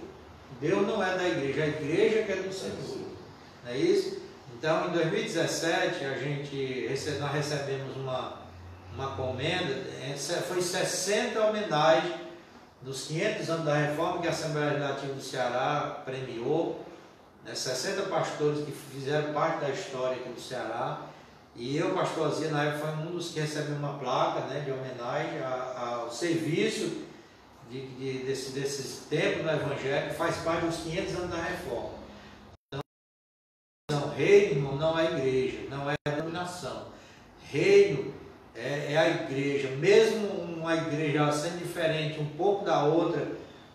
Deus não é da igreja, a igreja que é do Senhor. Não é isso? Então, em 2017, nós recebemos uma comenda, foi 60 homenagens dos 500 anos da reforma que a Assembleia Legislativa do Ceará premiou, né, 60 pastores que fizeram parte da história aqui do Ceará, e eu, pastor Azia, na época, foi um dos que recebeu uma placa, né, de homenagem ao serviço desses tempos no Evangelho, que faz parte dos 500 anos da reforma. Então, reino não é igreja, não é denominação. Reino é a igreja, mesmo uma igreja sendo diferente um pouco da outra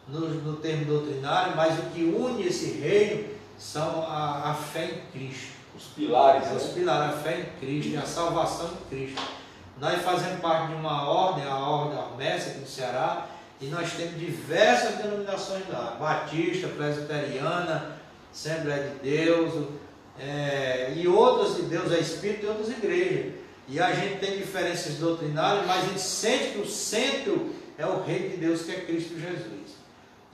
no termo doutrinário, mas o que une esse reino são a fé em Cristo. Os pilares. Os pilares, a fé em Cristo, a salvação em Cristo. Nós fazemos parte de uma ordem, a ordem Hermética aqui do Ceará, e nós temos diversas denominações lá, batista, presbiteriana, Assembleia de Deus, e outras de Deus é Espírito e outras igrejas. E a gente tem diferenças doutrinárias, mas a gente sente que o centro é o Reino de Deus, que é Cristo Jesus.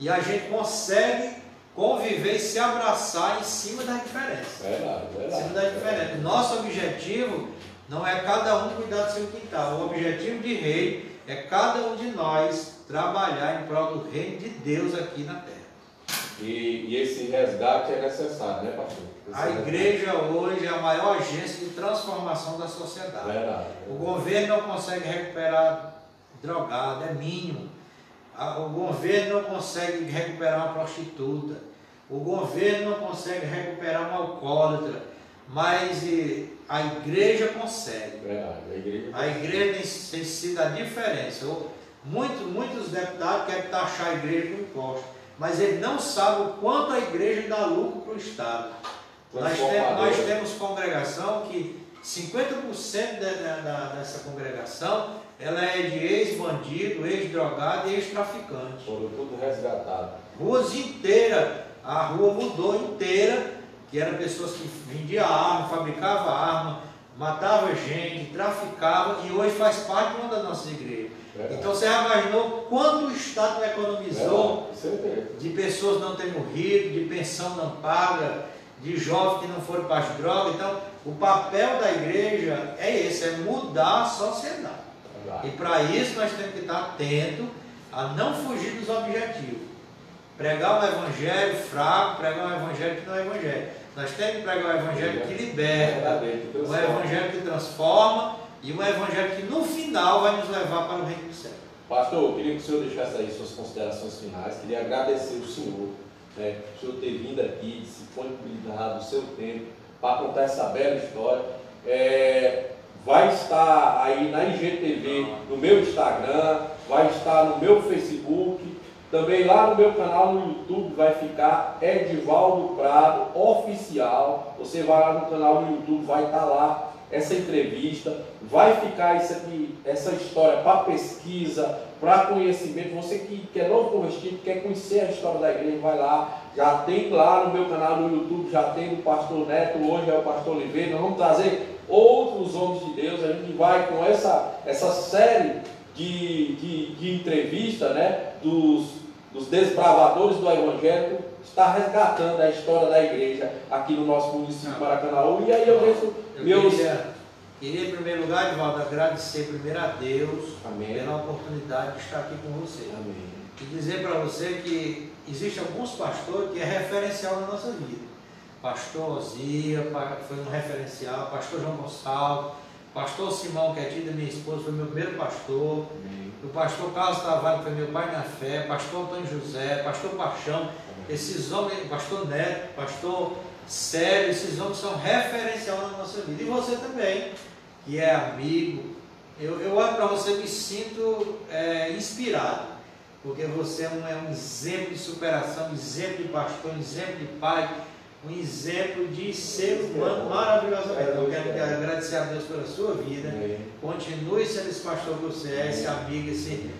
E a gente consegue conviver e se abraçar em cima das diferenças. Verdade. Em cima das diferenças. Nosso objetivo não é cada um cuidar do seu quintal. O objetivo de rei é cada um de nós trabalhar em prol do reino de Deus aqui na terra. E esse resgate é necessário, né, pastor? A igreja hoje é a maior agência de transformação da sociedade. Verdade. O governo não consegue recuperar drogado, é mínimo. O governo não consegue recuperar uma prostituta. O governo não consegue recuperar um alcoólatra. Mas a igreja consegue. Verdade. A igreja tem sido a diferença. Muitos deputados querem taxar a igreja com imposto, mas eles não sabem o quanto a igreja dá lucro para o Estado. Nós temos congregação que 50% dessa congregação ela é de ex-bandido, ex-drogado e ex-traficante. Foram tudo resgatado. Ruas inteiras, a rua mudou inteira, que eram pessoas que vendiam arma, fabricavam arma, matavam gente, traficavam, e hoje faz parte de uma das nossas igrejas. Então você já imaginou quanto o Estado economizou de pessoas não terem morrido, de pensão não paga, de jovens que não foram para as drogas. Então o papel da igreja é esse, é mudar a sociedade. E para isso nós temos que estar atentos a não fugir dos objetivos. Pregar um evangelho fraco, pregar um evangelho que não é evangelho. Nós temos que pregar um evangelho que liberta, um evangelho que transforma e um evangelho que no final vai nos levar para o reino do céu. Pastor, eu queria que o senhor deixasse aí suas considerações finais. Queria agradecer o senhor o senhor ter vindo aqui, disponibilizado o seu tempo para contar essa bela história. Vai estar aí na IGTV, no meu Instagram, vai estar no meu Facebook, também lá no meu canal no YouTube vai ficar Edivaldo Prado Oficial. Você vai lá no canal no YouTube, vai estar lá essa entrevista, vai ficar isso aqui, essa história para pesquisa, para conhecimento. Você que é novo convertido, quer conhecer a história da igreja, vai lá. Já tem lá no meu canal no YouTube, já tem o pastor Neto, hoje é o pastor Oliveira. Nós vamos trazer outros homens de Deus. A gente vai com essa série de entrevista, né, dos desbravadores do Evangelho, está resgatando a história da igreja aqui no nosso município de Maracanaú. E aí eu vejo Queria em primeiro lugar, Edivaldo, agradecer primeiro a Deus, amém, pela oportunidade de estar aqui com você. Amém. E dizer para você que existem alguns pastores que é referencial na nossa vida. Pastor Ozia foi um referencial, pastor João Gonçalves, pastor Simão, que é tio da minha esposa, foi meu primeiro pastor. Amém. O pastor Carlos Tavares foi meu pai na fé, pastor Antônio José, pastor Paixão. Amém. Esses homens, pastor Neto, pastor Sérgio, esses homens são referencial na nossa vida. E você também, que é amigo. Eu olho para você e me sinto inspirado, porque você é um exemplo de superação, um exemplo de pastor, um exemplo de pai, um exemplo de ser humano maravilhosamente. Eu quero agradecer a Deus pela sua vida. Continue sendo esse pastor que você é, esse amigo, esse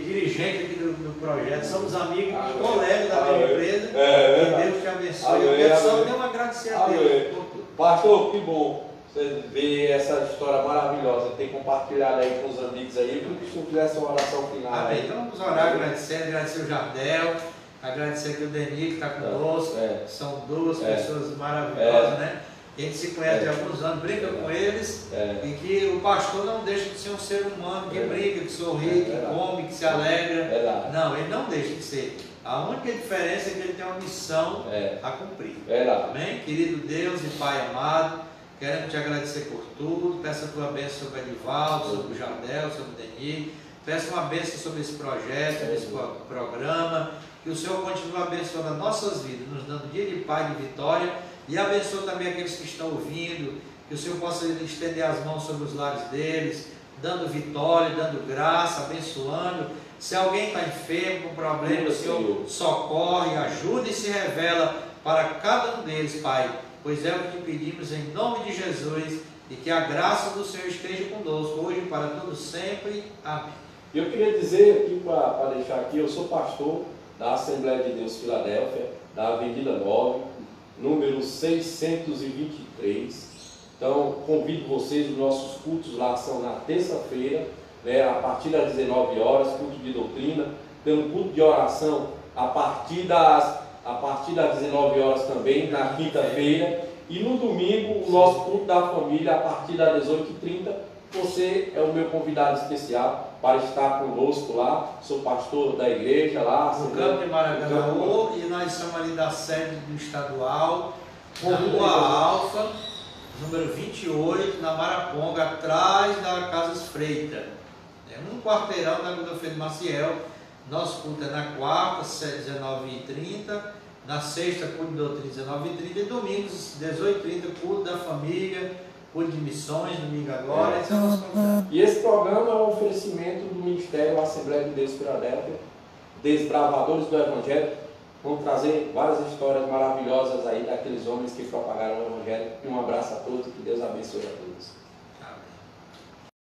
dirigente aqui do projeto. Somos amigos, colegas da minha empresa. Que Deus te abençoe. Eu quero só mesmo agradecer a Deus. Pastor, que bom você ver essa história maravilhosa, ter compartilhado aí com os amigos aí. Eu queria que o senhor fizesse uma oração final. Amém. Então vamos orar, agradecer o Jardel, agradecer aqui o Denis que está conosco. São duas pessoas maravilhosas, né? A gente se conhece há alguns anos, brinca com eles, e que o pastor não deixa de ser um ser humano que brinca, que sorri, que come, que se alegra. Não, ele não deixa de ser. A única diferença é que ele tem uma missão a cumprir. Amém? Querido Deus e Pai amado, queremos te agradecer por tudo. Peço a tua bênção sobre o Edivaldo, sobre o Jardel, sobre o Denis. Peço uma bênção sobre esse projeto, sobre esse programa. Que o Senhor continue abençoando as nossas vidas, nos dando dia de paz e de vitória. E abençoe também aqueles que estão ouvindo. Que o Senhor possa estender as mãos sobre os lares deles, dando vitória, dando graça, abençoando. Se alguém está enfermo, com problema, o Senhor socorre, ajuda e se revela para cada um deles, Pai. Pois é o que te pedimos em nome de Jesus, e que a graça do Senhor esteja conosco, hoje e para todos sempre. Amém. Eu queria dizer aqui, para deixar aqui, eu sou pastor da Assembleia de Deus Filadélfia, da Avenida 9, número 623. Então, convido vocês, os nossos cultos lá são na terça-feira, né, a partir das 19 horas, culto de doutrina, pelo culto de oração a partir das 19 horas também, na quinta-feira, e no domingo, o nosso culto da família, a partir das 18h30, você é o meu convidado especial para estar conosco lá. Sou pastor da igreja lá. No campo de Maracanaú, e nós estamos ali da sede do estadual, na Rua Alfa, número 28, na Maraponga, atrás da Casas Freitas. É um quarteirão da Rua Feio Maciel. Nosso culto é na quarta, 19h30, na sexta, culto de doutrina, 19h30, e domingos, 18h30, culto da família, culto de missões, domingo agora. Esse é o nosso convidado. E esse programa é um oferecimento do Ministério Assembleia de Deus Filadélfia, Desbravadores do Evangelho. Vamos trazer várias histórias maravilhosas aí daqueles homens que propagaram o Evangelho. Um abraço a todos e que Deus abençoe a todos.